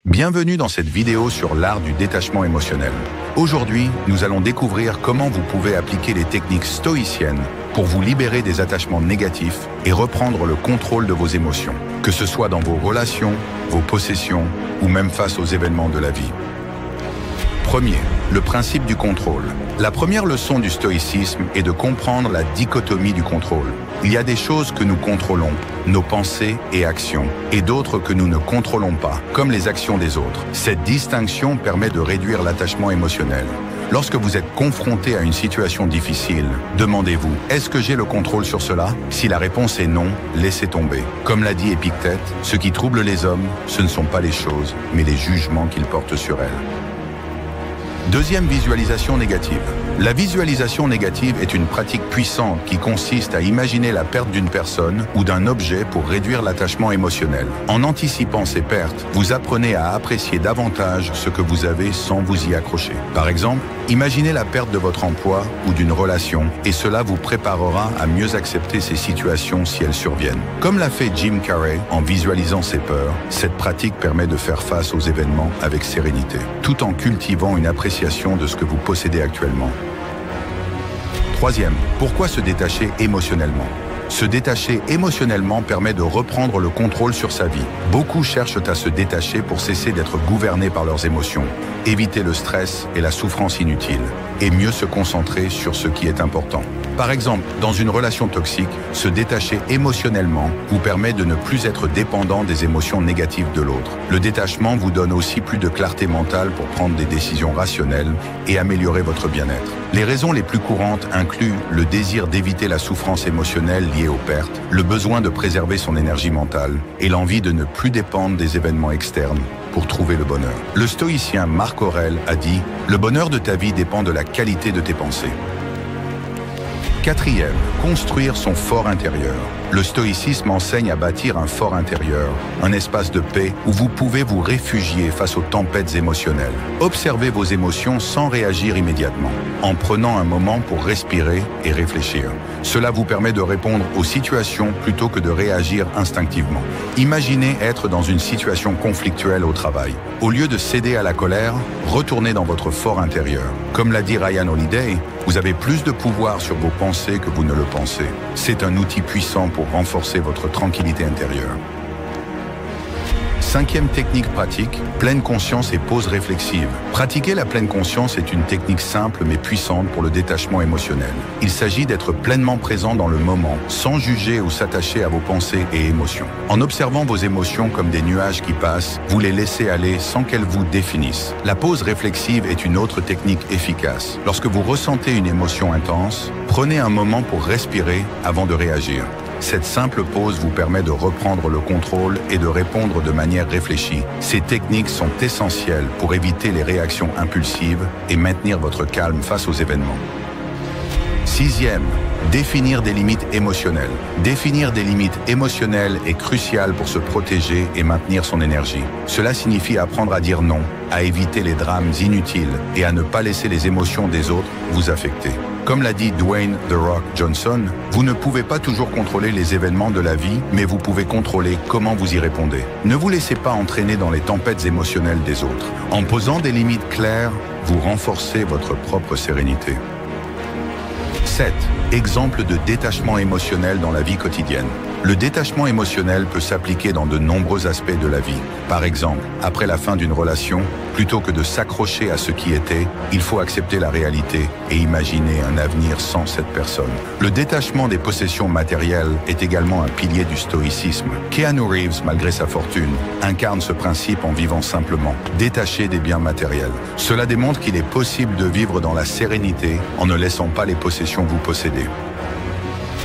Bienvenue dans cette vidéo sur l'art du détachement émotionnel. Aujourd'hui, nous allons découvrir comment vous pouvez appliquer les techniques stoïciennes pour vous libérer des attachements négatifs et reprendre le contrôle de vos émotions, que ce soit dans vos relations, vos possessions ou même face aux événements de la vie. Premier, le principe du contrôle. La première leçon du stoïcisme est de comprendre la dichotomie du contrôle. Il y a des choses que nous contrôlons, nos pensées et actions, et d'autres que nous ne contrôlons pas, comme les actions des autres. Cette distinction permet de réduire l'attachement émotionnel. Lorsque vous êtes confronté à une situation difficile, demandez-vous, est-ce que j'ai le contrôle sur cela? Si la réponse est non, laissez tomber. Comme l'a dit Épictète, ce qui trouble les hommes, ce ne sont pas les choses, mais les jugements qu'ils portent sur elles. Deuxième visualisation négative. La visualisation négative est une pratique puissante qui consiste à imaginer la perte d'une personne ou d'un objet pour réduire l'attachement émotionnel. En anticipant ces pertes, vous apprenez à apprécier davantage ce que vous avez sans vous y accrocher. Par exemple, imaginez la perte de votre emploi ou d'une relation et cela vous préparera à mieux accepter ces situations si elles surviennent. Comme l'a fait Jim Carrey en visualisant ses peurs, cette pratique permet de faire face aux événements avec sérénité, tout en cultivant une appréciation de ce que vous possédez actuellement. Troisième, pourquoi se détacher émotionnellement? Se détacher émotionnellement permet de reprendre le contrôle sur sa vie. Beaucoup cherchent à se détacher pour cesser d'être gouvernés par leurs émotions, éviter le stress et la souffrance inutile, et mieux se concentrer sur ce qui est important. Par exemple, dans une relation toxique, se détacher émotionnellement vous permet de ne plus être dépendant des émotions négatives de l'autre. Le détachement vous donne aussi plus de clarté mentale pour prendre des décisions rationnelles et améliorer votre bien-être. Les raisons les plus courantes incluent le désir d'éviter la souffrance émotionnelle liée aux pertes, le besoin de préserver son énergie mentale et l'envie de ne plus dépendre des événements externes pour trouver le bonheur. Le stoïcien Marc Aurèle a dit « Le bonheur de ta vie dépend de la qualité de tes pensées ». Quatrième, construire son fort intérieur. Le stoïcisme enseigne à bâtir un fort intérieur, un espace de paix où vous pouvez vous réfugier face aux tempêtes émotionnelles. Observez vos émotions sans réagir immédiatement, en prenant un moment pour respirer et réfléchir. Cela vous permet de répondre aux situations plutôt que de réagir instinctivement. Imaginez être dans une situation conflictuelle au travail. Au lieu de céder à la colère, retournez dans votre fort intérieur. Comme l'a dit Ryan Holiday, vous avez plus de pouvoir sur vos pensées que vous ne le pensez. C'est un outil puissant pour renforcer votre tranquillité intérieure. Cinquième technique pratique, pleine conscience et pause réflexive. Pratiquer la pleine conscience est une technique simple mais puissante pour le détachement émotionnel. Il s'agit d'être pleinement présent dans le moment, sans juger ou s'attacher à vos pensées et émotions. En observant vos émotions comme des nuages qui passent, vous les laissez aller sans qu'elles vous définissent. La pause réflexive est une autre technique efficace. Lorsque vous ressentez une émotion intense, prenez un moment pour respirer avant de réagir. Cette simple pause vous permet de reprendre le contrôle et de répondre de manière réfléchie. Ces techniques sont essentielles pour éviter les réactions impulsives et maintenir votre calme face aux événements. Sixième, définir des limites émotionnelles. Définir des limites émotionnelles est crucial pour se protéger et maintenir son énergie. Cela signifie apprendre à dire non, à éviter les drames inutiles et à ne pas laisser les émotions des autres vous affecter. Comme l'a dit Dwayne The Rock Johnson, vous ne pouvez pas toujours contrôler les événements de la vie, mais vous pouvez contrôler comment vous y répondez. Ne vous laissez pas entraîner dans les tempêtes émotionnelles des autres. En posant des limites claires, vous renforcez votre propre sérénité. 7. Exemple de détachement émotionnel dans la vie quotidienne. Le détachement émotionnel peut s'appliquer dans de nombreux aspects de la vie. Par exemple, après la fin d'une relation, plutôt que de s'accrocher à ce qui était, il faut accepter la réalité et imaginer un avenir sans cette personne. Le détachement des possessions matérielles est également un pilier du stoïcisme. Keanu Reeves, malgré sa fortune, incarne ce principe en vivant simplement, détaché des biens matériels. Cela démontre qu'il est possible de vivre dans la sérénité en ne laissant pas les possessions vous posséder.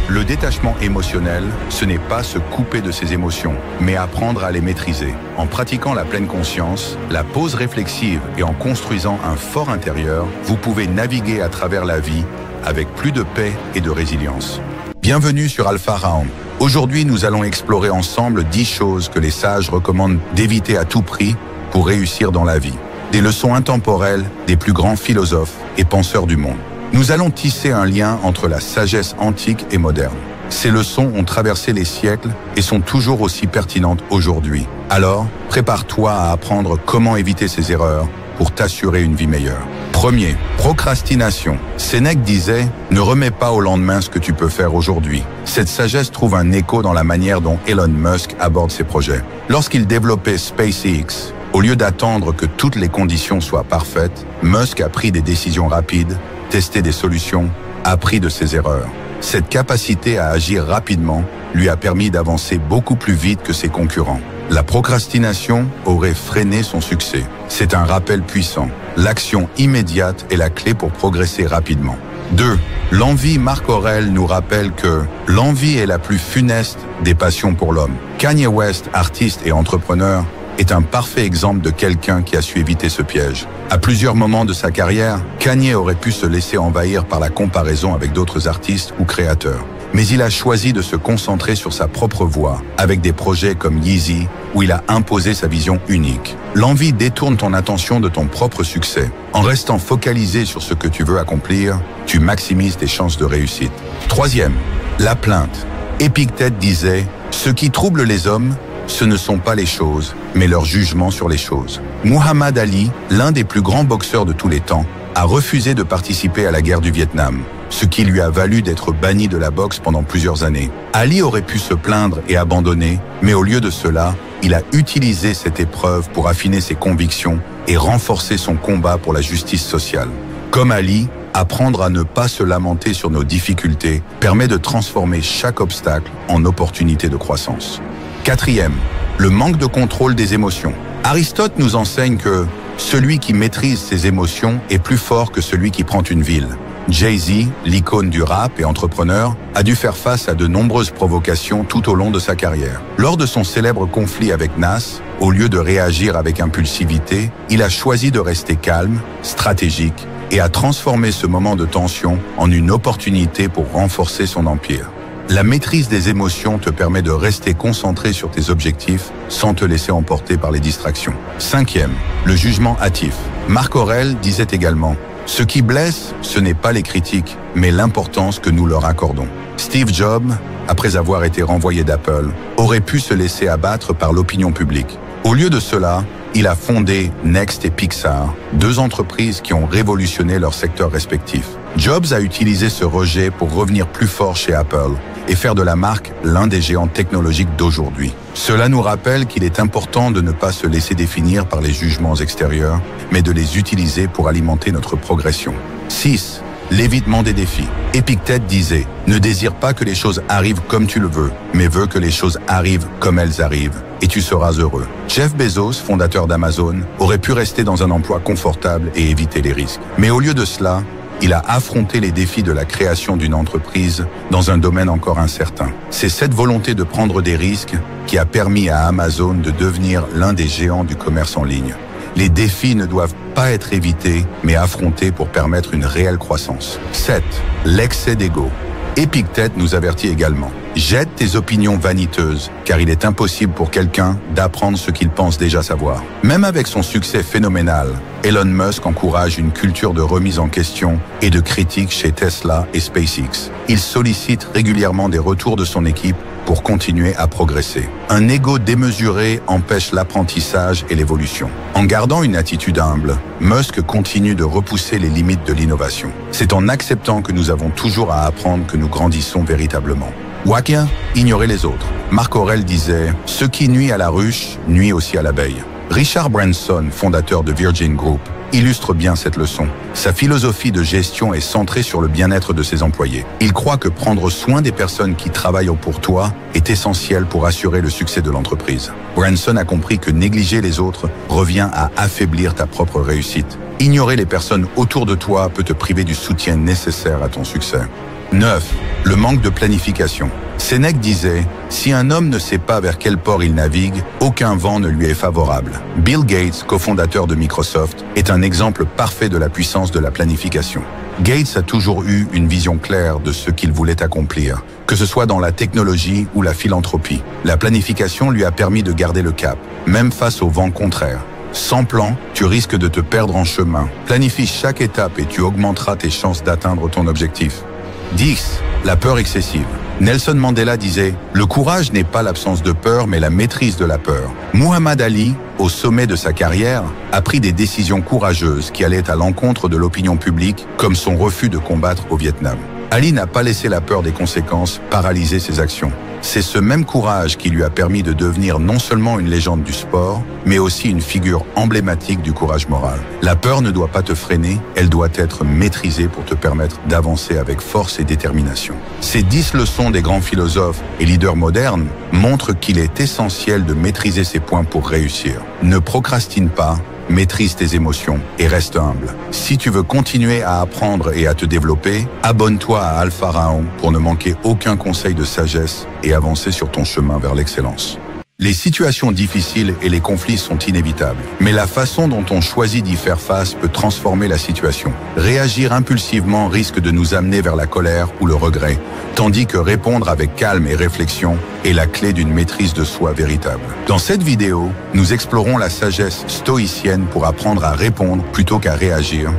Le détachement émotionnel, ce n'est pas se couper de ses émotions, mais apprendre à les maîtriser. En pratiquant la pleine conscience, la pause réflexive et en construisant un fort intérieur, vous pouvez naviguer à travers la vie avec plus de paix et de résilience. Bienvenue sur Alpha Round. Aujourd'hui, nous allons explorer ensemble 10 choses que les sages recommandent d'éviter à tout prix pour réussir dans la vie. Des leçons intemporelles des plus grands philosophes et penseurs du monde. Nous allons tisser un lien entre la sagesse antique et moderne. Ces leçons ont traversé les siècles et sont toujours aussi pertinentes aujourd'hui. Alors, prépare-toi à apprendre comment éviter ces erreurs pour t'assurer une vie meilleure. Premier, procrastination. Sénèque disait « Ne remets pas au lendemain ce que tu peux faire aujourd'hui ». Cette sagesse trouve un écho dans la manière dont Elon Musk aborde ses projets. Lorsqu'il développait SpaceX, au lieu d'attendre que toutes les conditions soient parfaites, Musk a pris des décisions rapides, testé des solutions, appris de ses erreurs. Cette capacité à agir rapidement lui a permis d'avancer beaucoup plus vite que ses concurrents. La procrastination aurait freiné son succès. C'est un rappel puissant. L'action immédiate est la clé pour progresser rapidement. 2. L'envie. Marc Aurèle nous rappelle que l'envie est la plus funeste des passions pour l'homme. Kanye West, artiste et entrepreneur, est un parfait exemple de quelqu'un qui a su éviter ce piège. À plusieurs moments de sa carrière, Kanye aurait pu se laisser envahir par la comparaison avec d'autres artistes ou créateurs. Mais il a choisi de se concentrer sur sa propre voie, avec des projets comme Yeezy, où il a imposé sa vision unique. L'envie détourne ton attention de ton propre succès. En restant focalisé sur ce que tu veux accomplir, tu maximises tes chances de réussite. Troisième, la plainte. Épictète disait « Ce qui trouble les hommes, ce ne sont pas les choses, mais leur jugement sur les choses. » Muhammad Ali, l'un des plus grands boxeurs de tous les temps, a refusé de participer à la guerre du Vietnam, ce qui lui a valu d'être banni de la boxe pendant plusieurs années. Ali aurait pu se plaindre et abandonner, mais au lieu de cela, il a utilisé cette épreuve pour affiner ses convictions et renforcer son combat pour la justice sociale. Comme Ali, apprendre à ne pas se lamenter sur nos difficultés permet de transformer chaque obstacle en opportunité de croissance. Quatrième, le manque de contrôle des émotions. Aristote nous enseigne que celui qui maîtrise ses émotions est plus fort que celui qui prend une ville. Jay-Z, l'icône du rap et entrepreneur, a dû faire face à de nombreuses provocations tout au long de sa carrière. Lors de son célèbre conflit avec Nas, au lieu de réagir avec impulsivité, il a choisi de rester calme, stratégique et a transformé ce moment de tension en une opportunité pour renforcer son empire. La maîtrise des émotions te permet de rester concentré sur tes objectifs sans te laisser emporter par les distractions. Cinquième, le jugement hâtif. Marc Aurèle disait également « Ce qui blesse, ce n'est pas les critiques, mais l'importance que nous leur accordons. » Steve Jobs, après avoir été renvoyé d'Apple, aurait pu se laisser abattre par l'opinion publique. Au lieu de cela, il a fondé Next et Pixar, deux entreprises qui ont révolutionné leurs secteurs respectifs. Jobs a utilisé ce rejet pour revenir plus fort chez Apple et faire de la marque l'un des géants technologiques d'aujourd'hui. Cela nous rappelle qu'il est important de ne pas se laisser définir par les jugements extérieurs, mais de les utiliser pour alimenter notre progression. 6. L'évitement des défis. Épictète disait « Ne désire pas que les choses arrivent comme tu le veux, mais veux que les choses arrivent comme elles arrivent, et tu seras heureux. » Jeff Bezos, fondateur d'Amazon, aurait pu rester dans un emploi confortable et éviter les risques. Mais au lieu de cela, il a affronté les défis de la création d'une entreprise dans un domaine encore incertain. C'est cette volonté de prendre des risques qui a permis à Amazon de devenir l'un des géants du commerce en ligne. Les défis ne doivent pas être évités, mais affrontés pour permettre une réelle croissance. 7. L'excès d'ego. Épictète nous avertit également. Jette tes opinions vaniteuses, car il est impossible pour quelqu'un d'apprendre ce qu'il pense déjà savoir. Même avec son succès phénoménal, Elon Musk encourage une culture de remise en question et de critique chez Tesla et SpaceX. Il sollicite régulièrement des retours de son équipe pour continuer à progresser. Un ego démesuré empêche l'apprentissage et l'évolution. En gardant une attitude humble, Musk continue de repousser les limites de l'innovation. C'est en acceptant que nous avons toujours à apprendre que nous grandissons véritablement. Wakia, ignorer les autres. Marc Aurèle disait « Ce qui nuit à la ruche, nuit aussi à l'abeille ». Richard Branson, fondateur de Virgin Group, illustre bien cette leçon. Sa philosophie de gestion est centrée sur le bien-être de ses employés. Il croit que prendre soin des personnes qui travaillent pour toi est essentiel pour assurer le succès de l'entreprise. Branson a compris que négliger les autres revient à affaiblir ta propre réussite. Ignorer les personnes autour de toi peut te priver du soutien nécessaire à ton succès. 9. Le manque de planification. Sénèque disait « Si un homme ne sait pas vers quel port il navigue, aucun vent ne lui est favorable. » Bill Gates, cofondateur de Microsoft, est un exemple parfait de la puissance de la planification. Gates a toujours eu une vision claire de ce qu'il voulait accomplir, que ce soit dans la technologie ou la philanthropie. La planification lui a permis de garder le cap, même face au vent contraire. Sans plan, tu risques de te perdre en chemin. Planifie chaque étape et tu augmenteras tes chances d'atteindre ton objectif. 10. la peur excessive. Nelson Mandela disait « Le courage n'est pas l'absence de peur, mais la maîtrise de la peur ». Muhammad Ali, au sommet de sa carrière, a pris des décisions courageuses qui allaient à l'encontre de l'opinion publique, comme son refus de combattre au Vietnam. Ali n'a pas laissé la peur des conséquences paralyser ses actions. C'est ce même courage qui lui a permis de devenir non seulement une légende du sport, mais aussi une figure emblématique du courage moral. La peur ne doit pas te freiner, elle doit être maîtrisée pour te permettre d'avancer avec force et détermination. Ces 10 leçons des grands philosophes et leaders modernes montrent qu'il est essentiel de maîtriser ces points pour réussir. Ne procrastine pas, maîtrise tes émotions et reste humble. Si tu veux continuer à apprendre et à te développer, abonne-toi à Alpha Raon pour ne manquer aucun conseil de sagesse et avancer sur ton chemin vers l'excellence. Les situations difficiles et les conflits sont inévitables, mais la façon dont on choisit d'y faire face peut transformer la situation. Réagir impulsivement risque de nous amener vers la colère ou le regret, tandis que répondre avec calme et réflexion est la clé d'une maîtrise de soi véritable. Dans cette vidéo, nous explorons la sagesse stoïcienne pour apprendre à répondre plutôt qu'à réagir.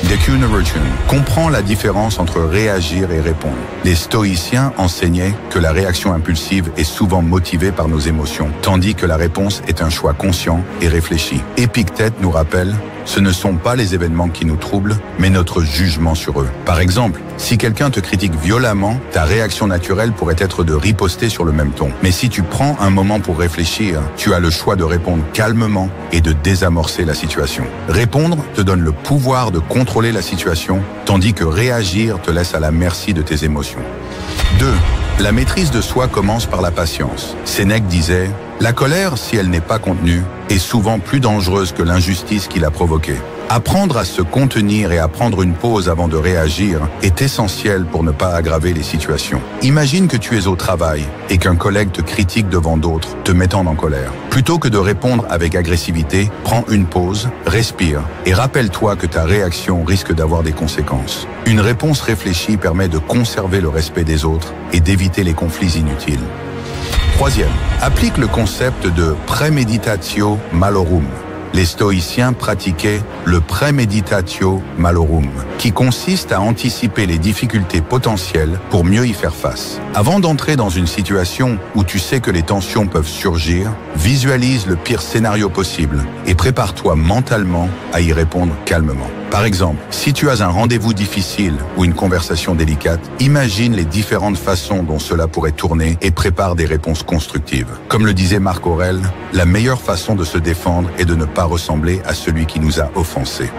Dekun Virtune comprend la différence entre réagir et répondre. Les stoïciens enseignaient que la réaction impulsive est souvent motivée par nos émotions, tandis que la réponse est un choix conscient et réfléchi. Épictète nous rappelle: ce ne sont pas les événements qui nous troublent, mais notre jugement sur eux. Par exemple, si quelqu'un te critique violemment, ta réaction naturelle pourrait être de riposter sur le même ton. Mais si tu prends un moment pour réfléchir, tu as le choix de répondre calmement et de désamorcer la situation. Répondre te donne le pouvoir de contrôler la situation, tandis que réagir te laisse à la merci de tes émotions. 2. La maîtrise de soi commence par la patience. Sénèque disait: la colère, si elle n'est pas contenue, est souvent plus dangereuse que l'injustice qui l'a provoquée. Apprendre à se contenir et à prendre une pause avant de réagir est essentiel pour ne pas aggraver les situations. Imagine que tu es au travail et qu'un collègue te critique devant d'autres, te mettant en colère. Plutôt que de répondre avec agressivité, prends une pause, respire et rappelle-toi que ta réaction risque d'avoir des conséquences. Une réponse réfléchie permet de conserver le respect des autres et d'éviter les conflits inutiles. 3. Applique le concept de premeditatio malorum. Les stoïciens pratiquaient le premeditatio malorum, qui consiste à anticiper les difficultés potentielles pour mieux y faire face. Avant d'entrer dans une situation où tu sais que les tensions peuvent surgir, visualise le pire scénario possible et prépare-toi mentalement à y répondre calmement. Par exemple, si tu as un rendez-vous difficile ou une conversation délicate, imagine les différentes façons dont cela pourrait tourner et prépare des réponses constructives. Comme le disait Marc Aurèle, la meilleure façon de se défendre est de ne pas ressembler à celui qui nous a offensés.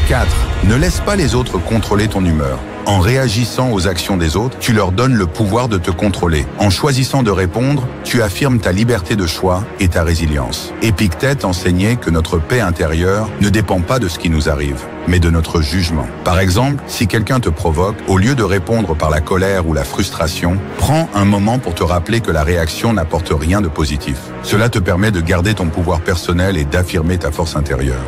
4. Ne laisse pas les autres contrôler ton humeur. En réagissant aux actions des autres, tu leur donnes le pouvoir de te contrôler. En choisissant de répondre, tu affirmes ta liberté de choix et ta résilience. Épictète enseignait que notre paix intérieure ne dépend pas de ce qui nous arrive, mais de notre jugement. Par exemple, si quelqu'un te provoque, au lieu de répondre par la colère ou la frustration, prends un moment pour te rappeler que la réaction n'apporte rien de positif. Cela te permet de garder ton pouvoir personnel et d'affirmer ta force intérieure.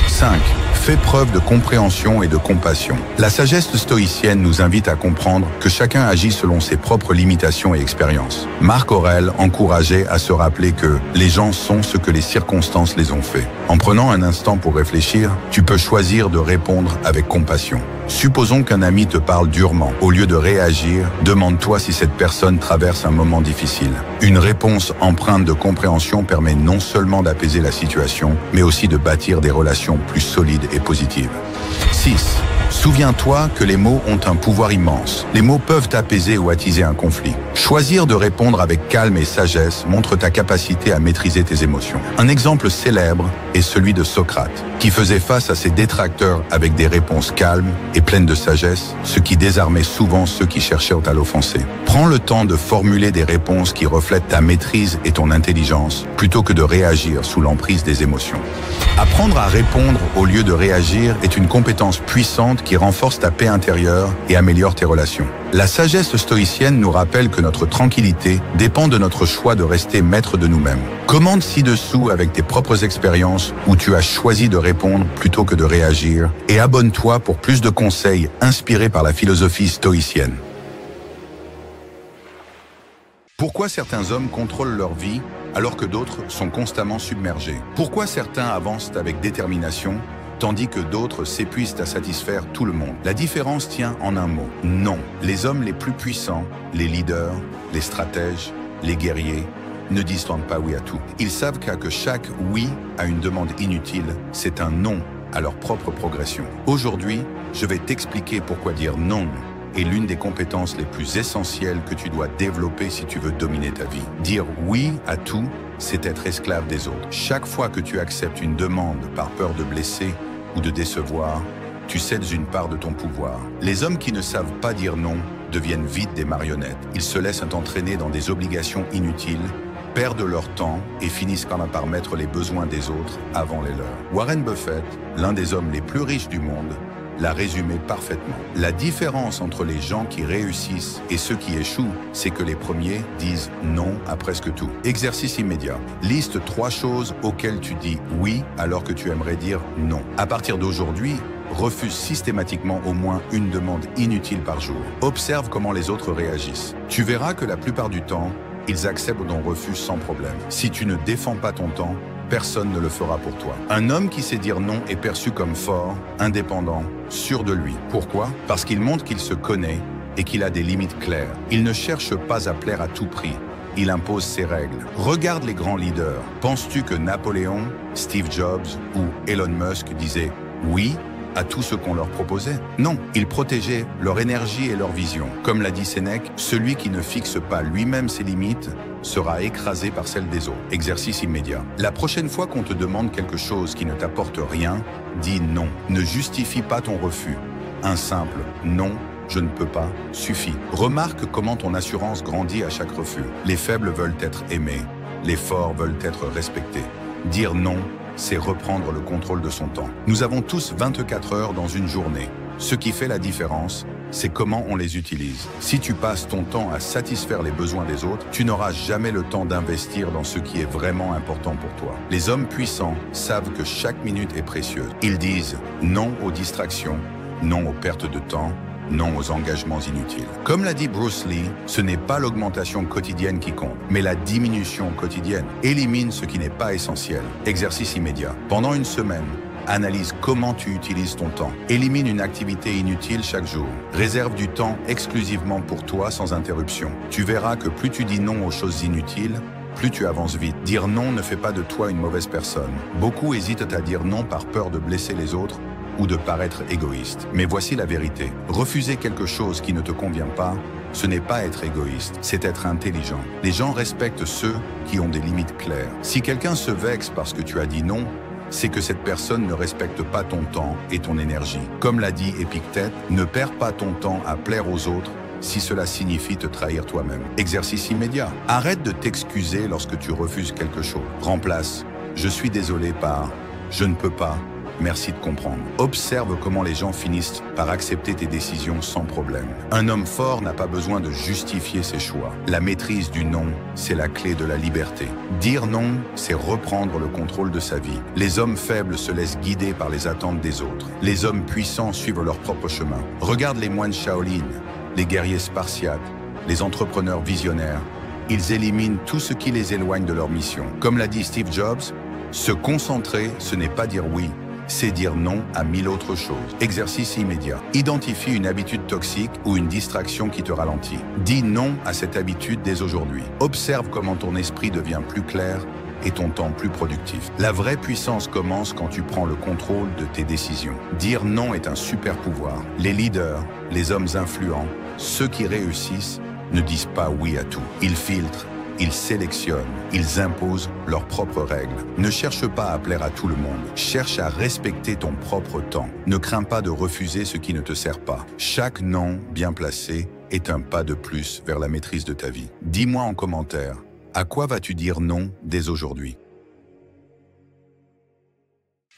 5. Fais preuve de compréhension et de compassion. La sagesse stoïcienne nous invite à comprendre que chacun agit selon ses propres limitations et expériences. Marc Aurèle encourageait à se rappeler que les gens sont ce que les circonstances les ont fait. En prenant un instant pour réfléchir, tu peux choisir de répondre avec compassion. Supposons qu'un ami te parle durement. Au lieu de réagir, demande-toi si cette personne traverse un moment difficile. Une réponse empreinte de compréhension permet non seulement d'apaiser la situation, mais aussi de bâtir des relations plus solides et positives. 6. Souviens-toi que les mots ont un pouvoir immense. Les mots peuvent apaiser ou attiser un conflit. Choisir de répondre avec calme et sagesse montre ta capacité à maîtriser tes émotions. Un exemple célèbre est celui de Socrate, qui faisait face à ses détracteurs avec des réponses calmes et pleines de sagesse, ce qui désarmait souvent ceux qui cherchaient à l'offenser. Prends le temps de formuler des réponses qui reflètent ta maîtrise et ton intelligence, plutôt que de réagir sous l'emprise des émotions. Apprendre à répondre au lieu de réagir est une compétence puissante qui renforce ta paix intérieure et améliore tes relations. La sagesse stoïcienne nous rappelle que notre tranquillité dépend de notre choix de rester maître de nous-mêmes. Commente ci-dessous avec tes propres expériences où tu as choisi de répondre plutôt que de réagir et abonne-toi pour plus de conseils inspirés par la philosophie stoïcienne. Pourquoi certains hommes contrôlent leur vie alors que d'autres sont constamment submergés? Pourquoi certains avancent avec détermination tandis que d'autres s'épuisent à satisfaire tout le monde. La différence tient en un mot, non. Les hommes les plus puissants, les leaders, les stratèges, les guerriers, ne disent pas oui à tout. Ils savent que chaque oui à une demande inutile, c'est un non à leur propre progression. Aujourd'hui, je vais t'expliquer pourquoi dire non est l'une des compétences les plus essentielles que tu dois développer si tu veux dominer ta vie. Dire oui à tout, c'est être esclave des autres. Chaque fois que tu acceptes une demande par peur de blesser ou de décevoir, tu cèdes une part de ton pouvoir. Les hommes qui ne savent pas dire non deviennent vite des marionnettes. Ils se laissent entraîner dans des obligations inutiles, perdent leur temps et finissent quand même par mettre les besoins des autres avant les leurs. Warren Buffett, l'un des hommes les plus riches du monde, l'a résumé parfaitement. La différence entre les gens qui réussissent et ceux qui échouent, c'est que les premiers disent non à presque tout. Exercice immédiat. Liste 3 choses auxquelles tu dis oui alors que tu aimerais dire non. À partir d'aujourd'hui, refuse systématiquement au moins une demande inutile par jour. Observe comment les autres réagissent. Tu verras que la plupart du temps, ils acceptent ton refus sans problème. Si tu ne défends pas ton temps, personne ne le fera pour toi. Un homme qui sait dire non est perçu comme fort, indépendant, sûr de lui. Pourquoi? Parce qu'il montre qu'il se connaît et qu'il a des limites claires. Il ne cherche pas à plaire à tout prix. Il impose ses règles. Regarde les grands leaders. Penses-tu que Napoléon, Steve Jobs ou Elon Musk disaient oui à tout ce qu'on leur proposait? Non, ils protégeaient leur énergie et leur vision. Comme l'a dit Sénèque, celui qui ne fixe pas lui-même ses limites sera écrasé par celles des autres. Exercice immédiat. La prochaine fois qu'on te demande quelque chose qui ne t'apporte rien, dis non. Ne justifie pas ton refus. Un simple non, je ne peux pas, suffit. Remarque comment ton assurance grandit à chaque refus. Les faibles veulent être aimés, les forts veulent être respectés. Dire non, c'est reprendre le contrôle de son temps. Nous avons tous 24 heures dans une journée. Ce qui fait la différence, c'est comment on les utilise. Si tu passes ton temps à satisfaire les besoins des autres, tu n'auras jamais le temps d'investir dans ce qui est vraiment important pour toi. Les hommes puissants savent que chaque minute est précieuse. Ils disent non aux distractions, non aux pertes de temps, non aux engagements inutiles. Comme l'a dit Bruce Lee, ce n'est pas l'augmentation quotidienne qui compte, mais la diminution quotidienne. Élimine ce qui n'est pas essentiel. Exercice immédiat. Pendant une semaine, analyse comment tu utilises ton temps. Élimine une activité inutile chaque jour. Réserve du temps exclusivement pour toi sans interruption. Tu verras que plus tu dis non aux choses inutiles, plus tu avances vite. Dire non ne fait pas de toi une mauvaise personne. Beaucoup hésitent à dire non par peur de blesser les autres ou de paraître égoïste. Mais voici la vérité. Refuser quelque chose qui ne te convient pas, ce n'est pas être égoïste, c'est être intelligent. Les gens respectent ceux qui ont des limites claires. Si quelqu'un se vexe parce que tu as dit non, c'est que cette personne ne respecte pas ton temps et ton énergie. Comme l'a dit Épictète, ne perds pas ton temps à plaire aux autres si cela signifie te trahir toi-même. Exercice immédiat. Arrête de t'excuser lorsque tu refuses quelque chose. Remplace « je suis désolé » par « je ne peux pas ». Merci de comprendre. Observe comment les gens finissent par accepter tes décisions sans problème. Un homme fort n'a pas besoin de justifier ses choix. La maîtrise du non, c'est la clé de la liberté. Dire non, c'est reprendre le contrôle de sa vie. Les hommes faibles se laissent guider par les attentes des autres. Les hommes puissants suivent leur propre chemin. Regarde les moines Shaolin, les guerriers spartiates, les entrepreneurs visionnaires. Ils éliminent tout ce qui les éloigne de leur mission. Comme l'a dit Steve Jobs, se concentrer, ce n'est pas dire oui, c'est dire non à 1000 autres choses. Exercice immédiat. Identifie une habitude toxique ou une distraction qui te ralentit. Dis non à cette habitude dès aujourd'hui. Observe comment ton esprit devient plus clair et ton temps plus productif. La vraie puissance commence quand tu prends le contrôle de tes décisions. Dire non est un super pouvoir. Les leaders, les hommes influents, ceux qui réussissent, ne disent pas oui à tout. Ils filtrent, ils sélectionnent, ils imposent leurs propres règles. Ne cherche pas à plaire à tout le monde. Cherche à respecter ton propre temps. Ne crains pas de refuser ce qui ne te sert pas. Chaque non bien placé est un pas de plus vers la maîtrise de ta vie. Dis-moi en commentaire, à quoi vas-tu dire non dès aujourd'hui?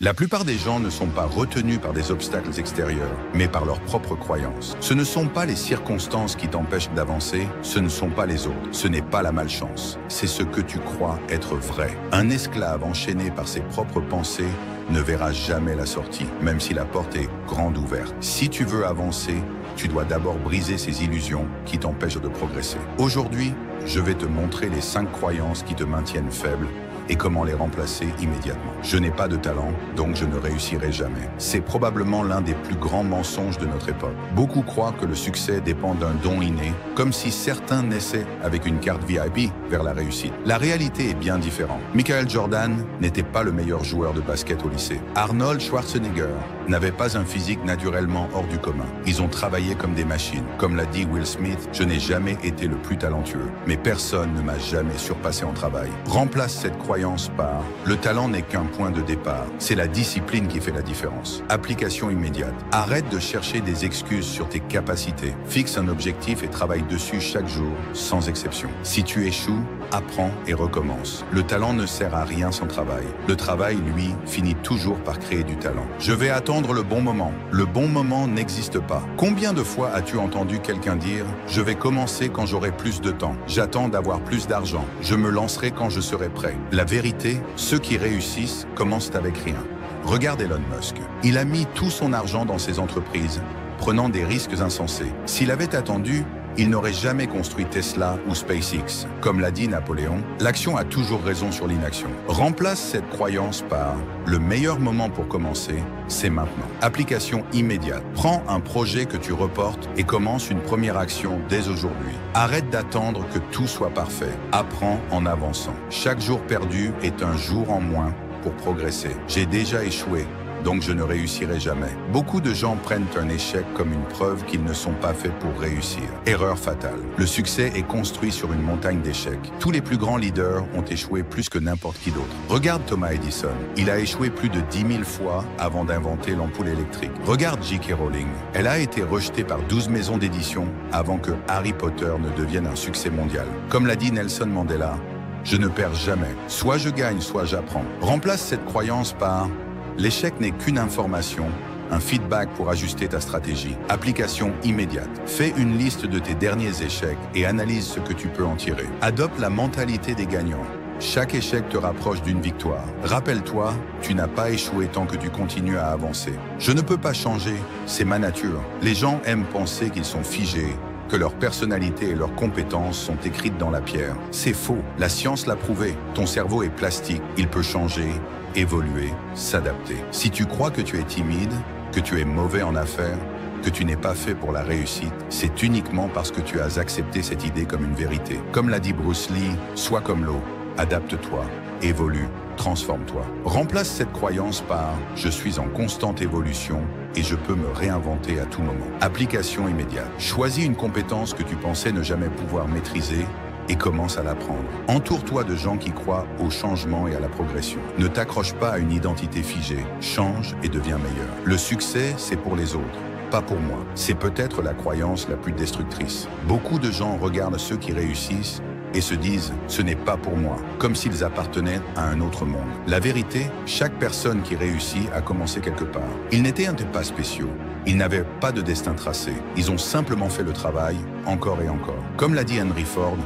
La plupart des gens ne sont pas retenus par des obstacles extérieurs, mais par leurs propres croyances. Ce ne sont pas les circonstances qui t'empêchent d'avancer, ce ne sont pas les autres, ce n'est pas la malchance, c'est ce que tu crois être vrai. Un esclave enchaîné par ses propres pensées ne verra jamais la sortie, même si la porte est grande ouverte. Si tu veux avancer, tu dois d'abord briser ces illusions qui t'empêchent de progresser. Aujourd'hui, je vais te montrer les 5 croyances qui te maintiennent faible et comment les remplacer immédiatement. Je n'ai pas de talent, donc je ne réussirai jamais. C'est probablement l'un des plus grands mensonges de notre époque. Beaucoup croient que le succès dépend d'un don inné, comme si certains naissaient avec une carte VIP vers la réussite. La réalité est bien différente. Michael Jordan n'était pas le meilleur joueur de basket au lycée. Arnold Schwarzenegger n'avait pas un physique naturellement hors du commun. Ils ont travaillé comme des machines. Comme l'a dit Will Smith, je n'ai jamais été le plus talentueux, mais personne ne m'a jamais surpassé en travail. Remplace cette croyance par « le talent n'est qu'un point de départ, c'est la discipline qui fait la différence ». Application immédiate. Arrête de chercher des excuses sur tes capacités. Fixe un objectif et travaille dessus chaque jour, sans exception. Si tu échoues, apprends et recommence. Le talent ne sert à rien sans travail. Le travail, lui, finit toujours par créer du talent. Je vais attendre le bon moment. Le bon moment n'existe pas. Combien de fois as-tu entendu quelqu'un dire « Je vais commencer quand j'aurai plus de temps. J'attends d'avoir plus d'argent. Je me lancerai quand je serai prêt. » La vérité, ceux qui réussissent commencent avec rien. Regarde Elon Musk. Il a mis tout son argent dans ses entreprises, prenant des risques insensés. S'il avait attendu, il n'aurait jamais construit Tesla ou SpaceX. Comme l'a dit Napoléon, l'action a toujours raison sur l'inaction. Remplace cette croyance par « le meilleur moment pour commencer, c'est maintenant ». Application immédiate. Prends un projet que tu reportes et commence une première action dès aujourd'hui. Arrête d'attendre que tout soit parfait. Apprends en avançant. Chaque jour perdu est un jour en moins pour progresser. J'ai déjà échoué, donc je ne réussirai jamais. Beaucoup de gens prennent un échec comme une preuve qu'ils ne sont pas faits pour réussir. Erreur fatale. Le succès est construit sur une montagne d'échecs. Tous les plus grands leaders ont échoué plus que n'importe qui d'autre. Regarde Thomas Edison. Il a échoué plus de 10 000 fois avant d'inventer l'ampoule électrique. Regarde J.K. Rowling. Elle a été rejetée par 12 maisons d'édition avant que Harry Potter ne devienne un succès mondial. Comme l'a dit Nelson Mandela, je ne perds jamais. Soit je gagne, soit j'apprends. Remplace cette croyance par l'échec n'est qu'une information, un feedback pour ajuster ta stratégie. Application immédiate. Fais une liste de tes derniers échecs et analyse ce que tu peux en tirer. Adopte la mentalité des gagnants. Chaque échec te rapproche d'une victoire. Rappelle-toi, tu n'as pas échoué tant que tu continues à avancer. Je ne peux pas changer, c'est ma nature. Les gens aiment penser qu'ils sont figés, que leur personnalité et leurs compétences sont écrites dans la pierre. C'est faux, la science l'a prouvé. Ton cerveau est plastique, il peut changer, évoluer, s'adapter. Si tu crois que tu es timide, que tu es mauvais en affaires, que tu n'es pas fait pour la réussite, c'est uniquement parce que tu as accepté cette idée comme une vérité. Comme l'a dit Bruce Lee, sois comme l'eau, adapte-toi, évolue, transforme-toi. Remplace cette croyance par « je suis en constante évolution et je peux me réinventer à tout moment ». Application immédiate. Choisis une compétence que tu pensais ne jamais pouvoir maîtriser et commence à l'apprendre. Entoure-toi de gens qui croient au changement et à la progression. Ne t'accroche pas à une identité figée. Change et deviens meilleur. Le succès, c'est pour les autres, pas pour moi. C'est peut-être la croyance la plus destructrice. Beaucoup de gens regardent ceux qui réussissent et se disent « ce n'est pas pour moi », comme s'ils appartenaient à un autre monde. La vérité, chaque personne qui réussit a commencé quelque part. Ils n'étaient pas spéciaux. Ils n'avaient pas de destin tracé. Ils ont simplement fait le travail, encore et encore. Comme l'a dit Henry Ford,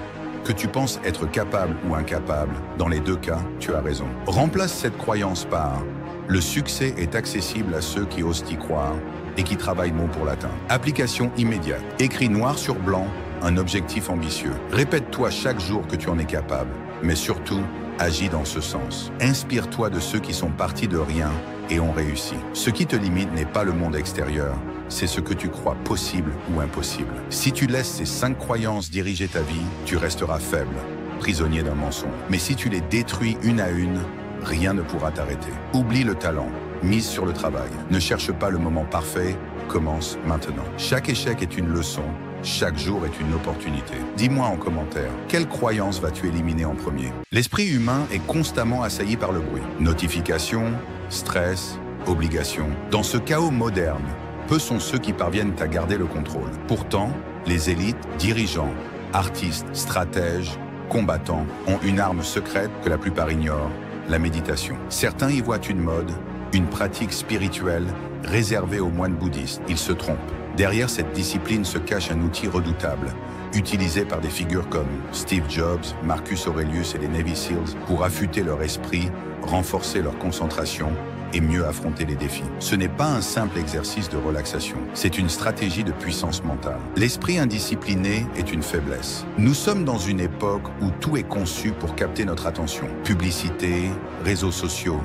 que tu penses être capable ou incapable, dans les deux cas, tu as raison. Remplace cette croyance par « le succès est accessible à ceux qui osent y croire et qui travaillent mot pour l'atteindre ». Application immédiate. Écris noir sur blanc un objectif ambitieux. Répète-toi chaque jour que tu en es capable, mais surtout, agis dans ce sens. Inspire-toi de ceux qui sont partis de rien et ont réussi. Ce qui te limite n'est pas le monde extérieur, c'est ce que tu crois possible ou impossible. Si tu laisses ces 5 croyances diriger ta vie, tu resteras faible, prisonnier d'un mensonge. Mais si tu les détruis une à une, rien ne pourra t'arrêter. Oublie le talent, mise sur le travail. Ne cherche pas le moment parfait, commence maintenant. Chaque échec est une leçon, chaque jour est une opportunité. Dis-moi en commentaire, quelle croyance vas-tu éliminer en premier? L'esprit humain est constamment assailli par le bruit. Notifications, stress, obligations. Dans ce chaos moderne, peu sont ceux qui parviennent à garder le contrôle. Pourtant, les élites, dirigeants, artistes, stratèges, combattants ont une arme secrète que la plupart ignorent, la méditation. Certains y voient une mode, une pratique spirituelle réservée aux moines bouddhistes. Ils se trompent. Derrière cette discipline se cache un outil redoutable, utilisé par des figures comme Steve Jobs, Marcus Aurelius et les Navy Seals pour affûter leur esprit, renforcer leur concentration et mieux affronter les défis. Ce n'est pas un simple exercice de relaxation, c'est une stratégie de puissance mentale. L'esprit indiscipliné est une faiblesse. Nous sommes dans une époque où tout est conçu pour capter notre attention. Publicité, réseaux sociaux,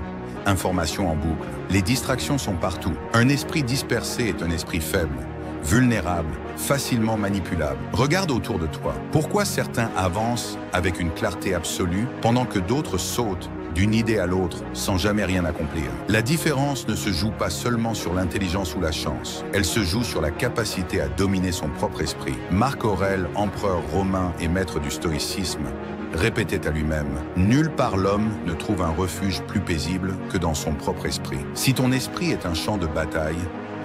informations en boucle. Les distractions sont partout. Un esprit dispersé est un esprit faible, vulnérable, facilement manipulable. Regarde autour de toi. Pourquoi certains avancent avec une clarté absolue pendant que d'autres sautent d'une idée à l'autre sans jamais rien accomplir? La différence ne se joue pas seulement sur l'intelligence ou la chance, elle se joue sur la capacité à dominer son propre esprit. Marc Aurèle, empereur romain et maître du stoïcisme, répétait à lui-même « Nulle part l'homme ne trouve un refuge plus paisible que dans son propre esprit ». Si ton esprit est un champ de bataille,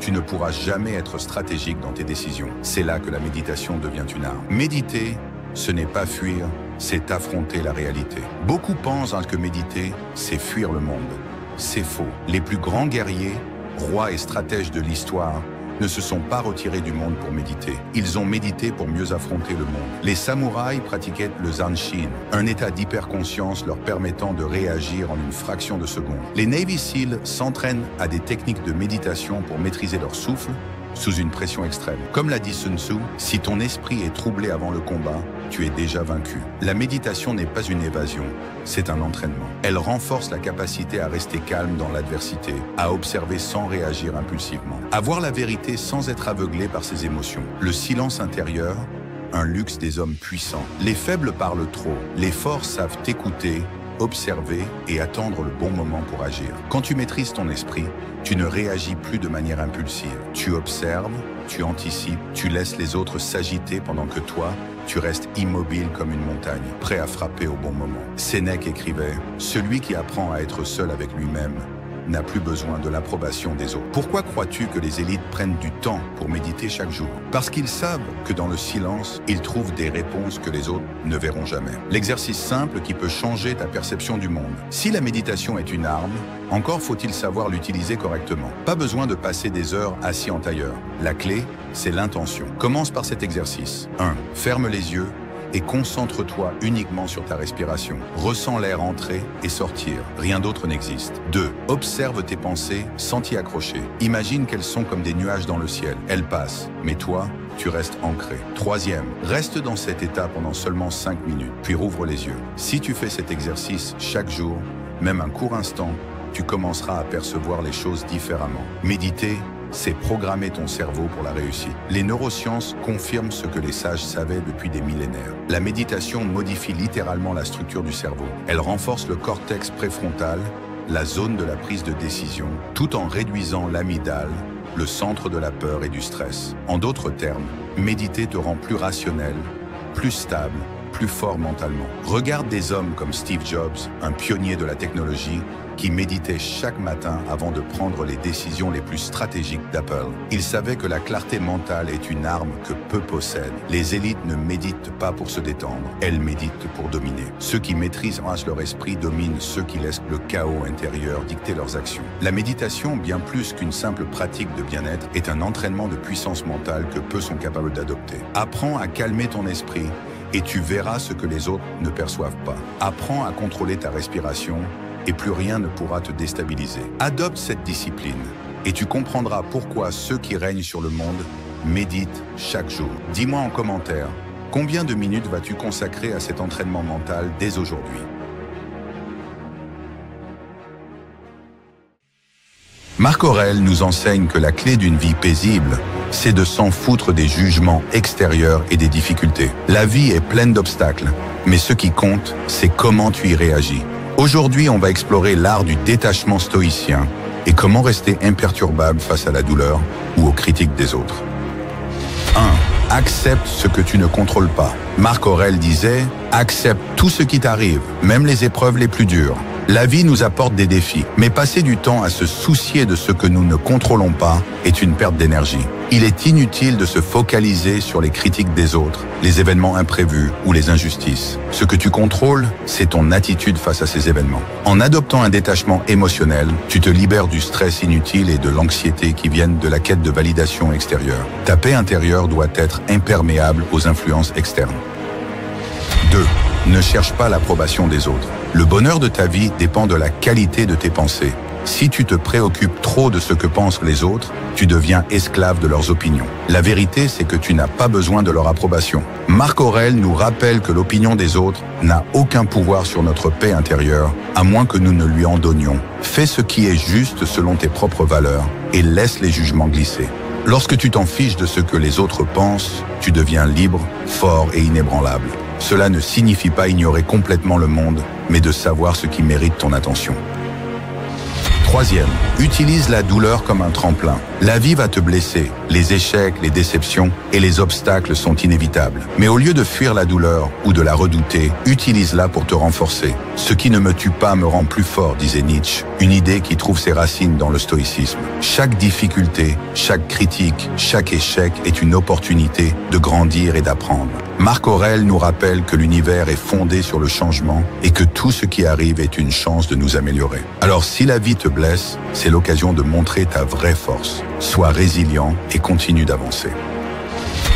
tu ne pourras jamais être stratégique dans tes décisions. C'est là que la méditation devient une arme. Méditer, ce n'est pas fuir, c'est affronter la réalité. Beaucoup pensent que méditer, c'est fuir le monde. C'est faux. Les plus grands guerriers, rois et stratèges de l'histoire, ne se sont pas retirés du monde pour méditer. Ils ont médité pour mieux affronter le monde. Les samouraïs pratiquaient le Zanshin, un état d'hyperconscience leur permettant de réagir en une fraction de seconde. Les Navy Seals s'entraînent à des techniques de méditation pour maîtriser leur souffle sous une pression extrême. Comme l'a dit Sun Tzu, si ton esprit est troublé avant le combat, tu es déjà vaincu. La méditation n'est pas une évasion, c'est un entraînement. Elle renforce la capacité à rester calme dans l'adversité, à observer sans réagir impulsivement, à voir la vérité sans être aveuglé par ses émotions. Le silence intérieur, un luxe des hommes puissants. Les faibles parlent trop, les forts savent écouter, observer et attendre le bon moment pour agir. Quand tu maîtrises ton esprit, tu ne réagis plus de manière impulsive. Tu observes, tu anticipes, tu laisses les autres s'agiter pendant que toi, tu restes immobile comme une montagne, prêt à frapper au bon moment. Sénèque écrivait « Celui qui apprend à être seul avec lui-même n'a plus besoin de l'approbation des autres. » Pourquoi crois-tu que les élites prennent du temps pour méditer chaque jour? Parce qu'ils savent que dans le silence, ils trouvent des réponses que les autres ne verront jamais. L'exercice simple qui peut changer ta perception du monde. Si la méditation est une arme, encore faut-il savoir l'utiliser correctement. Pas besoin de passer des heures assis en tailleur. La clé, c'est l'intention. Commence par cet exercice. 1. Ferme les yeux et concentre-toi uniquement sur ta respiration. Ressens l'air entrer et sortir. Rien d'autre n'existe. 2. Observe tes pensées sans t'y accrocher. Imagine qu'elles sont comme des nuages dans le ciel. Elles passent, mais toi, tu restes ancré. 3e, reste dans cet état pendant seulement 5 minutes, puis rouvre les yeux. Si tu fais cet exercice chaque jour, même un court instant, tu commenceras à percevoir les choses différemment. Méditer, c'est programmer ton cerveau pour la réussite. Les neurosciences confirment ce que les sages savaient depuis des millénaires. La méditation modifie littéralement la structure du cerveau. Elle renforce le cortex préfrontal, la zone de la prise de décision, tout en réduisant l'amygdale, le centre de la peur et du stress. En d'autres termes, méditer te rend plus rationnel, plus stable, plus fort mentalement. Regarde des hommes comme Steve Jobs, un pionnier de la technologie, qui méditait chaque matin avant de prendre les décisions les plus stratégiques d'Apple. Il savait que la clarté mentale est une arme que peu possèdent. Les élites ne méditent pas pour se détendre, elles méditent pour dominer. Ceux qui maîtrisent leur esprit dominent ceux qui laissent le chaos intérieur dicter leurs actions. La méditation, bien plus qu'une simple pratique de bien-être, est un entraînement de puissance mentale que peu sont capables d'adopter. Apprends à calmer ton esprit et tu verras ce que les autres ne perçoivent pas. Apprends à contrôler ta respiration et plus rien ne pourra te déstabiliser. Adopte cette discipline et tu comprendras pourquoi ceux qui règnent sur le monde méditent chaque jour. Dis-moi en commentaire, combien de minutes vas-tu consacrer à cet entraînement mental dès aujourd'hui? Marc Aurèle nous enseigne que la clé d'une vie paisible, c'est de s'en foutre des jugements extérieurs et des difficultés. La vie est pleine d'obstacles, mais ce qui compte, c'est comment tu y réagis. Aujourd'hui, on va explorer l'art du détachement stoïcien et comment rester imperturbable face à la douleur ou aux critiques des autres. 1. Accepte ce que tu ne contrôles pas. Marc Aurèle disait « Accepte tout ce qui t'arrive, même les épreuves les plus dures. » La vie nous apporte des défis, mais passer du temps à se soucier de ce que nous ne contrôlons pas est une perte d'énergie. Il est inutile de se focaliser sur les critiques des autres, les événements imprévus ou les injustices. Ce que tu contrôles, c'est ton attitude face à ces événements. En adoptant un détachement émotionnel, tu te libères du stress inutile et de l'anxiété qui viennent de la quête de validation extérieure. Ta paix intérieure doit être imperméable aux influences externes. 2. Ne cherche pas l'approbation des autres. Le bonheur de ta vie dépend de la qualité de tes pensées. Si tu te préoccupes trop de ce que pensent les autres, tu deviens esclave de leurs opinions. La vérité, c'est que tu n'as pas besoin de leur approbation. Marc Aurèle nous rappelle que l'opinion des autres n'a aucun pouvoir sur notre paix intérieure, à moins que nous ne lui en donnions. Fais ce qui est juste selon tes propres valeurs et laisse les jugements glisser. Lorsque tu t'en fiches de ce que les autres pensent, tu deviens libre, fort et inébranlable. Cela ne signifie pas ignorer complètement le monde, mais de savoir ce qui mérite ton attention. Troisième, utilise la douleur comme un tremplin. La vie va te blesser. Les échecs, les déceptions et les obstacles sont inévitables. Mais au lieu de fuir la douleur ou de la redouter, utilise-la pour te renforcer. Ce qui ne me tue pas me rend plus fort, disait Nietzsche, une idée qui trouve ses racines dans le stoïcisme. Chaque difficulté, chaque critique, chaque échec est une opportunité de grandir et d'apprendre. Marc Aurèle nous rappelle que l'univers est fondé sur le changement et que tout ce qui arrive est une chance de nous améliorer. Alors si la vie te blesse, c'est l'occasion de montrer ta vraie force. Sois résilient et continue d'avancer.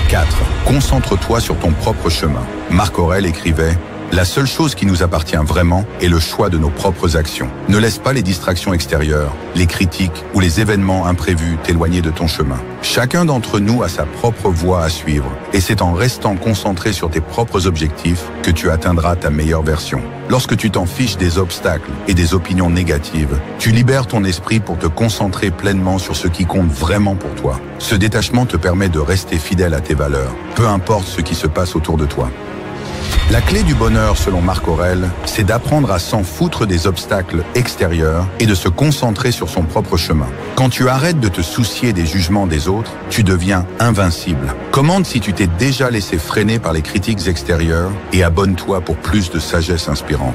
4. Concentre-toi sur ton propre chemin. Marc Aurèle écrivait « La seule chose qui nous appartient vraiment est le choix de nos propres actions. Ne laisse pas les distractions extérieures, les critiques ou les événements imprévus t'éloigner de ton chemin. Chacun d'entre nous a sa propre voie à suivre et c'est en restant concentré sur tes propres objectifs que tu atteindras ta meilleure version. Lorsque tu t'en fiches des obstacles et des opinions négatives, tu libères ton esprit pour te concentrer pleinement sur ce qui compte vraiment pour toi. Ce détachement te permet de rester fidèle à tes valeurs, peu importe ce qui se passe autour de toi. La clé du bonheur, selon Marc Aurèle, c'est d'apprendre à s'en foutre des obstacles extérieurs et de se concentrer sur son propre chemin. Quand tu arrêtes de te soucier des jugements des autres, tu deviens invincible. Commande si tu t'es déjà laissé freiner par les critiques extérieures et abonne-toi pour plus de sagesse inspirante.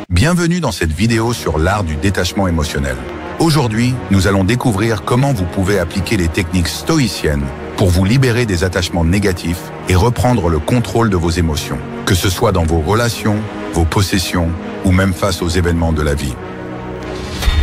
Bienvenue dans cette vidéo sur l'art du détachement émotionnel. Aujourd'hui, nous allons découvrir comment vous pouvez appliquer les techniques stoïciennes pour vous libérer des attachements négatifs et reprendre le contrôle de vos émotions, que ce soit dans vos relations, vos possessions ou même face aux événements de la vie.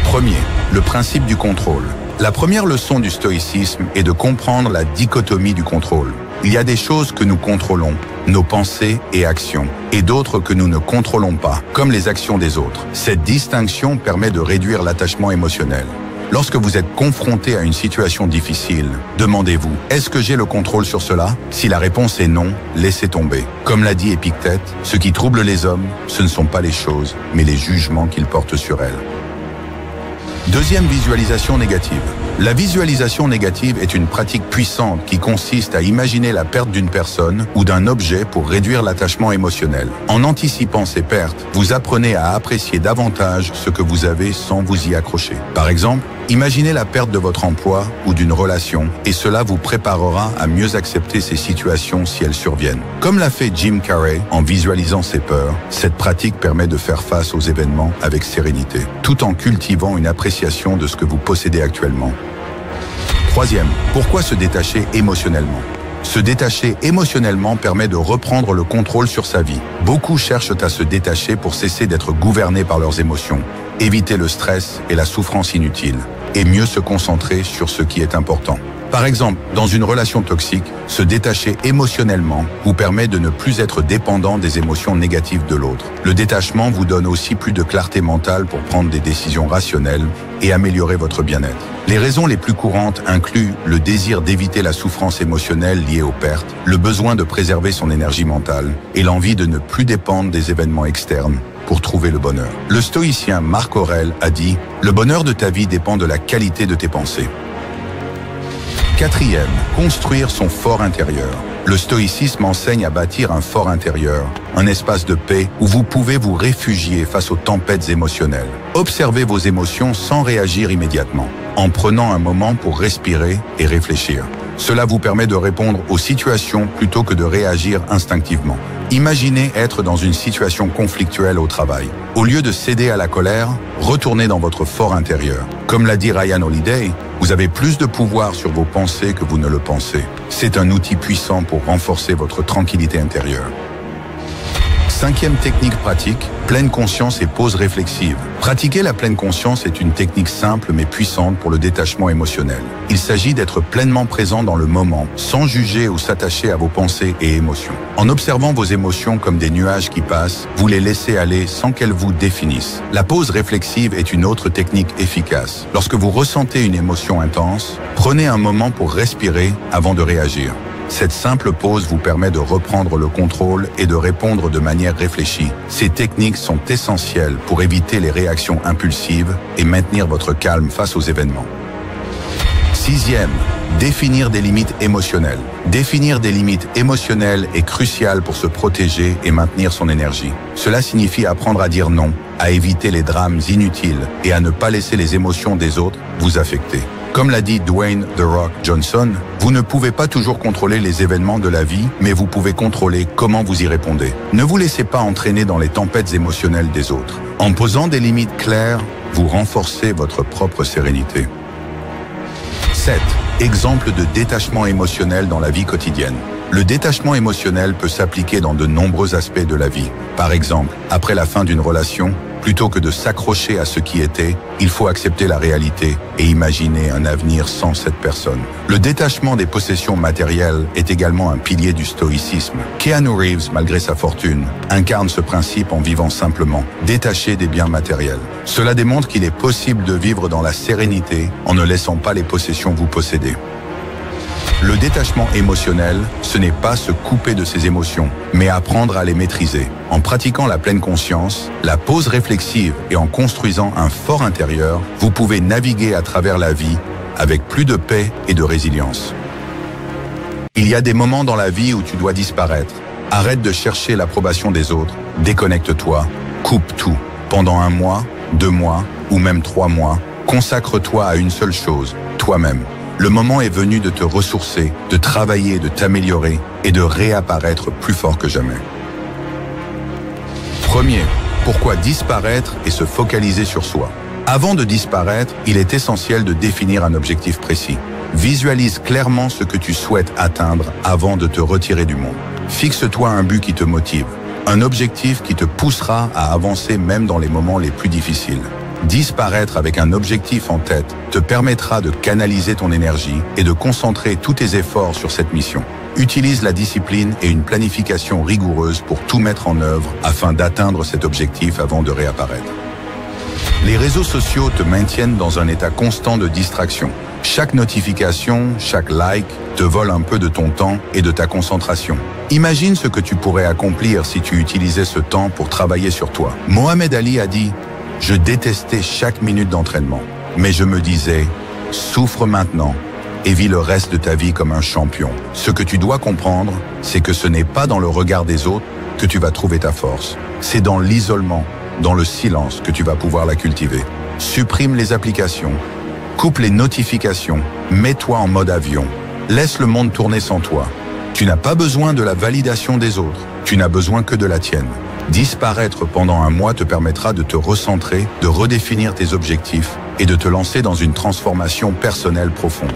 Premier, le principe du contrôle. La première leçon du stoïcisme est de comprendre la dichotomie du contrôle. Il y a des choses que nous contrôlons, nos pensées et actions, et d'autres que nous ne contrôlons pas, comme les actions des autres. Cette distinction permet de réduire l'attachement émotionnel. Lorsque vous êtes confronté à une situation difficile, demandez-vous, est-ce que j'ai le contrôle sur cela? Si la réponse est non, laissez tomber. Comme l'a dit Épictète, ce qui trouble les hommes, ce ne sont pas les choses, mais les jugements qu'ils portent sur elles. Deuxième visualisation négative. La visualisation négative est une pratique puissante qui consiste à imaginer la perte d'une personne ou d'un objet pour réduire l'attachement émotionnel. En anticipant ces pertes, vous apprenez à apprécier davantage ce que vous avez sans vous y accrocher. Par exemple, imaginez la perte de votre emploi ou d'une relation et cela vous préparera à mieux accepter ces situations si elles surviennent. Comme l'a fait Jim Carrey en visualisant ses peurs, cette pratique permet de faire face aux événements avec sérénité, tout en cultivant une appréciation de ce que vous possédez actuellement. Troisième, pourquoi se détacher émotionnellement? Se détacher émotionnellement permet de reprendre le contrôle sur sa vie. Beaucoup cherchent à se détacher pour cesser d'être gouvernés par leurs émotions, éviter le stress et la souffrance inutile, et mieux se concentrer sur ce qui est important. Par exemple, dans une relation toxique, se détacher émotionnellement vous permet de ne plus être dépendant des émotions négatives de l'autre. Le détachement vous donne aussi plus de clarté mentale pour prendre des décisions rationnelles et améliorer votre bien-être. Les raisons les plus courantes incluent le désir d'éviter la souffrance émotionnelle liée aux pertes, le besoin de préserver son énergie mentale et l'envie de ne plus dépendre des événements externes pour trouver le bonheur. Le stoïcien Marc Aurèle a dit « Le bonheur de ta vie dépend de la qualité de tes pensées ». Quatrième, construire son fort intérieur. Le stoïcisme enseigne à bâtir un fort intérieur, un espace de paix où vous pouvez vous réfugier face aux tempêtes émotionnelles. Observez vos émotions sans réagir immédiatement, en prenant un moment pour respirer et réfléchir. Cela vous permet de répondre aux situations plutôt que de réagir instinctivement. Imaginez être dans une situation conflictuelle au travail. Au lieu de céder à la colère, retournez dans votre fort intérieur. Comme l'a dit Ryan Holiday, vous avez plus de pouvoir sur vos pensées que vous ne le pensez. C'est un outil puissant pour renforcer votre tranquillité intérieure. 5e technique pratique, pleine conscience et pause réflexive. Pratiquer la pleine conscience est une technique simple mais puissante pour le détachement émotionnel. Il s'agit d'être pleinement présent dans le moment, sans juger ou s'attacher à vos pensées et émotions. En observant vos émotions comme des nuages qui passent, vous les laissez aller sans qu'elles vous définissent. La pause réflexive est une autre technique efficace. Lorsque vous ressentez une émotion intense, prenez un moment pour respirer avant de réagir. Cette simple pause vous permet de reprendre le contrôle et de répondre de manière réfléchie. Ces techniques sont essentielles pour éviter les réactions impulsives et maintenir votre calme face aux événements. 6e, définir des limites émotionnelles. Définir des limites émotionnelles est crucial pour se protéger et maintenir son énergie. Cela signifie apprendre à dire non, à éviter les drames inutiles et à ne pas laisser les émotions des autres vous affecter. Comme l'a dit Dwayne The Rock Johnson, vous ne pouvez pas toujours contrôler les événements de la vie, mais vous pouvez contrôler comment vous y répondez. Ne vous laissez pas entraîner dans les tempêtes émotionnelles des autres. En posant des limites claires, vous renforcez votre propre sérénité. 7. Exemple de détachement émotionnel dans la vie quotidienne. Le détachement émotionnel peut s'appliquer dans de nombreux aspects de la vie. Par exemple, après la fin d'une relation, plutôt que de s'accrocher à ce qui était, il faut accepter la réalité et imaginer un avenir sans cette personne. Le détachement des possessions matérielles est également un pilier du stoïcisme. Keanu Reeves, malgré sa fortune, incarne ce principe en vivant simplement, détaché des biens matériels. Cela démontre qu'il est possible de vivre dans la sérénité en ne laissant pas les possessions vous posséder. Le détachement émotionnel, ce n'est pas se couper de ses émotions, mais apprendre à les maîtriser. En pratiquant la pleine conscience, la pause réflexive et en construisant un fort intérieur, vous pouvez naviguer à travers la vie avec plus de paix et de résilience. Il y a des moments dans la vie où tu dois disparaître. Arrête de chercher l'approbation des autres, déconnecte-toi, coupe tout. Pendant 1 mois, 2 mois ou même 3 mois, consacre-toi à une seule chose, toi-même. Le moment est venu de te ressourcer, de travailler, de t'améliorer et de réapparaître plus fort que jamais. Premier, pourquoi disparaître et se focaliser sur soi? Avant de disparaître, il est essentiel de définir un objectif précis. Visualise clairement ce que tu souhaites atteindre avant de te retirer du monde. Fixe-toi un but qui te motive, un objectif qui te poussera à avancer même dans les moments les plus difficiles. Disparaître avec un objectif en tête te permettra de canaliser ton énergie et de concentrer tous tes efforts sur cette mission. Utilise la discipline et une planification rigoureuse pour tout mettre en œuvre afin d'atteindre cet objectif avant de réapparaître. Les réseaux sociaux te maintiennent dans un état constant de distraction. Chaque notification, chaque like te vole un peu de ton temps et de ta concentration. Imagine ce que tu pourrais accomplir si tu utilisais ce temps pour travailler sur toi. Mohamed Ali a dit: je détestais chaque minute d'entraînement, mais je me disais, souffre maintenant et vis le reste de ta vie comme un champion. Ce que tu dois comprendre, c'est que ce n'est pas dans le regard des autres que tu vas trouver ta force. C'est dans l'isolement, dans le silence que tu vas pouvoir la cultiver. Supprime les applications, coupe les notifications, mets-toi en mode avion. Laisse le monde tourner sans toi. Tu n'as pas besoin de la validation des autres, tu n'as besoin que de la tienne. Disparaître pendant 1 mois te permettra de te recentrer, de redéfinir tes objectifs et de te lancer dans une transformation personnelle profonde.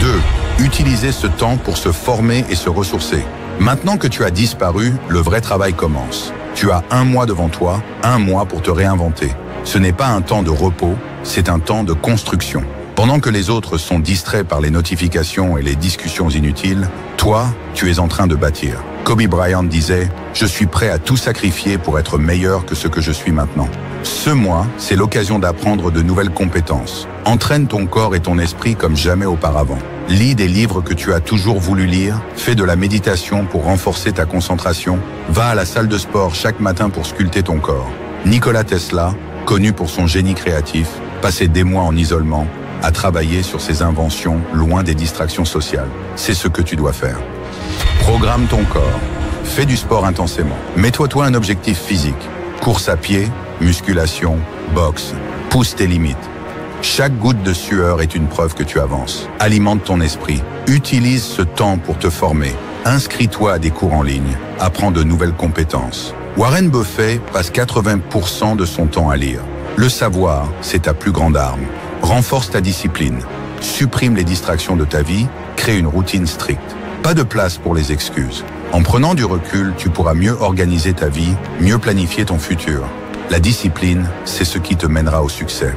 2. Utiliser ce temps pour se former et se ressourcer. Maintenant que tu as disparu, le vrai travail commence. Tu as 1 mois devant toi, 1 mois pour te réinventer. Ce n'est pas un temps de repos, c'est un temps de construction. Pendant que les autres sont distraits par les notifications et les discussions inutiles, toi, tu es en train de bâtir. Kobe Bryant disait « Je suis prêt à tout sacrifier pour être meilleur que ce que je suis maintenant ». Ce mois, c'est l'occasion d'apprendre de nouvelles compétences. Entraîne ton corps et ton esprit comme jamais auparavant. Lis des livres que tu as toujours voulu lire, fais de la méditation pour renforcer ta concentration, va à la salle de sport chaque matin pour sculpter ton corps. Nikola Tesla, connu pour son génie créatif, passait des mois en isolement, à travailler sur ses inventions loin des distractions sociales. C'est ce que tu dois faire. Programme ton corps. Fais du sport intensément. Mets-toi un objectif physique. Course à pied, musculation, boxe. Pousse tes limites. Chaque goutte de sueur est une preuve que tu avances. Alimente ton esprit. Utilise ce temps pour te former. Inscris-toi à des cours en ligne. Apprends de nouvelles compétences. Warren Buffett passe 80% de son temps à lire. Le savoir, c'est ta plus grande arme. Renforce ta discipline. Supprime les distractions de ta vie. Crée une routine stricte. Pas de place pour les excuses. En prenant du recul, tu pourras mieux organiser ta vie, mieux planifier ton futur. La discipline, c'est ce qui te mènera au succès.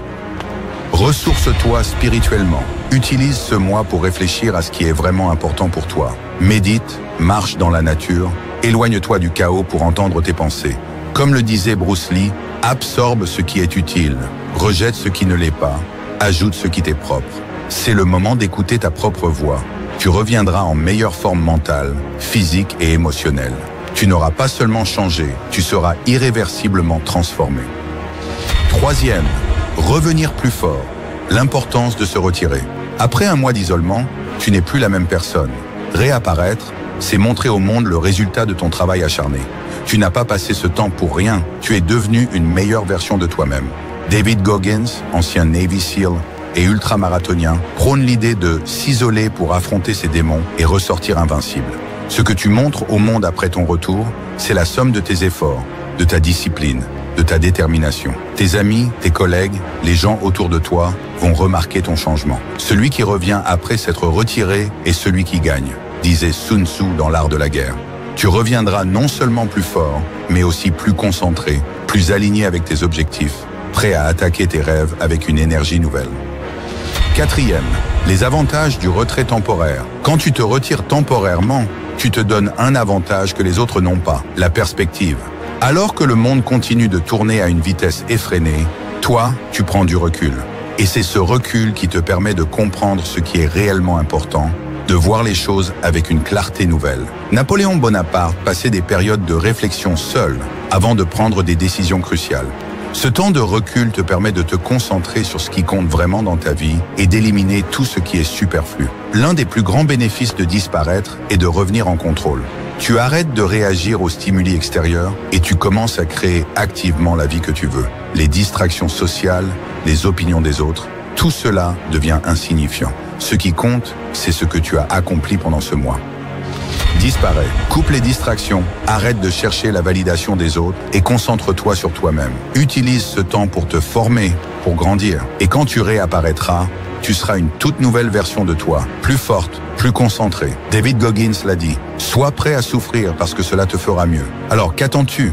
Ressource-toi spirituellement. Utilise ce mois pour réfléchir à ce qui est vraiment important pour toi. Médite, marche dans la nature, éloigne-toi du chaos pour entendre tes pensées. Comme le disait Bruce Lee, absorbe ce qui est utile, rejette ce qui ne l'est pas, ajoute ce qui t'est propre. C'est le moment d'écouter ta propre voix. Tu reviendras en meilleure forme mentale, physique et émotionnelle. Tu n'auras pas seulement changé, tu seras irréversiblement transformé. Troisième, revenir plus fort. L'importance de se retirer. Après un mois d'isolement, tu n'es plus la même personne. Réapparaître, c'est montrer au monde le résultat de ton travail acharné. Tu n'as pas passé ce temps pour rien, tu es devenu une meilleure version de toi-même. David Goggins, ancien Navy SEAL et ultramarathonien, prône l'idée de s'isoler pour affronter ses démons et ressortir invincible. Ce que tu montres au monde après ton retour, c'est la somme de tes efforts, de ta discipline, de ta détermination. Tes amis, tes collègues, les gens autour de toi vont remarquer ton changement. Celui qui revient après s'être retiré est celui qui gagne, disait Sun Tzu dans l'art de la guerre. Tu reviendras non seulement plus fort, mais aussi plus concentré, plus aligné avec tes objectifs, prêt à attaquer tes rêves avec une énergie nouvelle. Quatrième, les avantages du retrait temporaire. Quand tu te retires temporairement, tu te donnes un avantage que les autres n'ont pas, la perspective. Alors que le monde continue de tourner à une vitesse effrénée, toi, tu prends du recul. Et c'est ce recul qui te permet de comprendre ce qui est réellement important, de voir les choses avec une clarté nouvelle. Napoléon Bonaparte passait des périodes de réflexion seul avant de prendre des décisions cruciales. Ce temps de recul te permet de te concentrer sur ce qui compte vraiment dans ta vie et d'éliminer tout ce qui est superflu. L'un des plus grands bénéfices de disparaître est de revenir en contrôle. Tu arrêtes de réagir aux stimuli extérieurs et tu commences à créer activement la vie que tu veux. Les distractions sociales, les opinions des autres, tout cela devient insignifiant. Ce qui compte, c'est ce que tu as accompli pendant ce mois. Disparais, coupe les distractions, arrête de chercher la validation des autres et concentre-toi sur toi-même. Utilise ce temps pour te former, pour grandir. Et quand tu réapparaîtras, tu seras une toute nouvelle version de toi, plus forte, plus concentrée. David Goggins l'a dit, sois prêt à souffrir parce que cela te fera mieux. Alors qu'attends-tu?